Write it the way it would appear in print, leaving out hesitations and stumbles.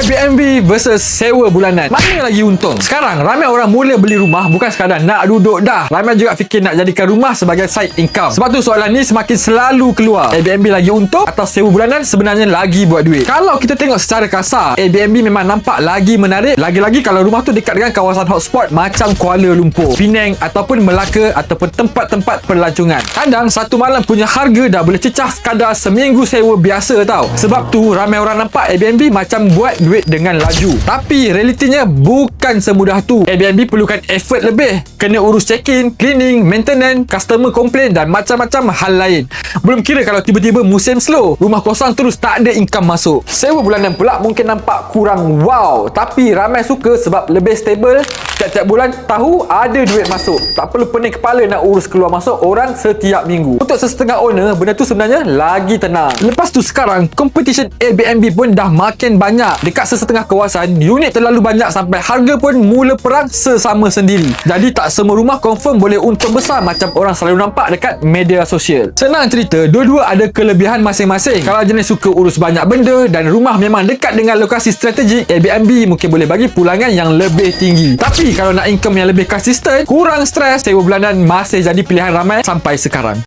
Airbnb versus sewa bulanan. Mana lagi untung? Sekarang ramai orang mula beli rumah bukan sekadar nak duduk dah. Ramai juga fikir nak jadikan rumah sebagai side income. Sebab tu soalan ni semakin selalu keluar. Airbnb lagi untung atau sewa bulanan sebenarnya lagi buat duit? Kalau kita tengok secara kasar, Airbnb memang nampak lagi menarik. Lagi-lagi kalau rumah tu dekat dengan kawasan hotspot macam Kuala Lumpur, Penang ataupun Melaka ataupun tempat-tempat pelancongan. Kadang satu malam punya harga dah boleh cecah sekadar seminggu sewa biasa tau. Sebab tu ramai orang nampak Airbnb macam buat duit dengan laju. Tapi realitinya bukan semudah tu. Airbnb perlukan effort lebih. Kena urus check-in, cleaning, maintenance, customer komplain dan macam-macam hal lain. Belum kira kalau tiba-tiba musim slow, rumah kosong terus tak ada income masuk. Sewa bulanan pula mungkin nampak kurang wow, tapi ramai suka sebab lebih stable. Tiap-tiap bulan tahu ada duit masuk. Tak perlu pening kepala nak urus keluar masuk orang setiap minggu. Untuk sesetengah owner, benda tu sebenarnya lagi tenang. Lepas tu sekarang, competition Airbnb pun dah makin banyak. Dekat sesetengah kawasan, unit terlalu banyak sampai harga pun mula perang sesama sendiri. Jadi tak semua rumah confirm boleh untung besar macam orang selalu nampak dekat media sosial. Senang cerita, dua-dua ada kelebihan masing-masing. Kalau jenis suka urus banyak benda dan rumah memang dekat dengan lokasi strategik, Airbnb mungkin boleh bagi pulangan yang lebih tinggi. Tapi kalau nak income yang lebih konsisten, kurang stres, sewa bulanan masih jadi pilihan ramai sampai sekarang.